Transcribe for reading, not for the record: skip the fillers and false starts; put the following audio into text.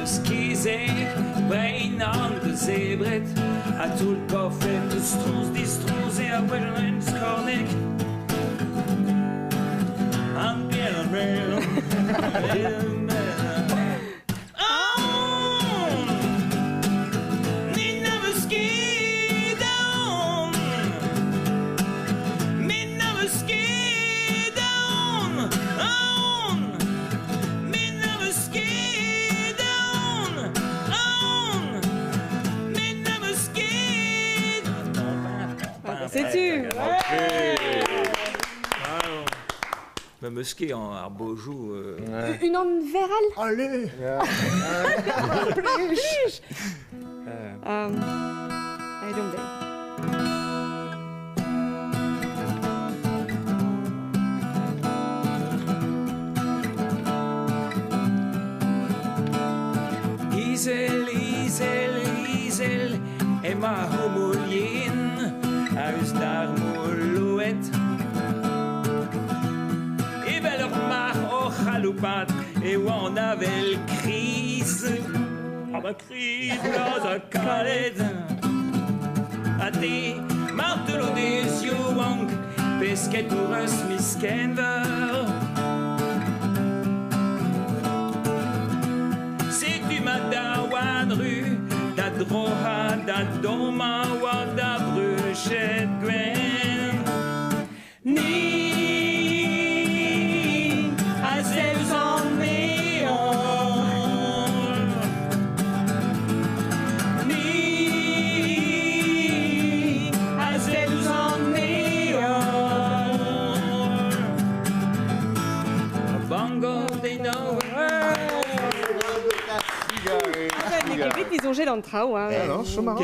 skizig, brein an de zebret, a tout koffet de strons, die strons, e a wedel skornik. An biel rail, Sais-tu? Me musquer en arbojou. Une onde vérale? Allez! I don't know. Isel, Isel, Isel, Emma homolien, Ouzh daar molouet. Et ben leur mar au chaloupat, et où on avait le crise. Ah ma crise, là, à Khaled. A te, martelot des yeux, wang, pesquet pour un smiskenver. C'est du madawan rue, da droha, da doma, wa da bruchet gwen. Ni a zeus en néon. Ni a zeus en néon. Bongo, they know. Ils ont gélé dans le trau. Non, chemin.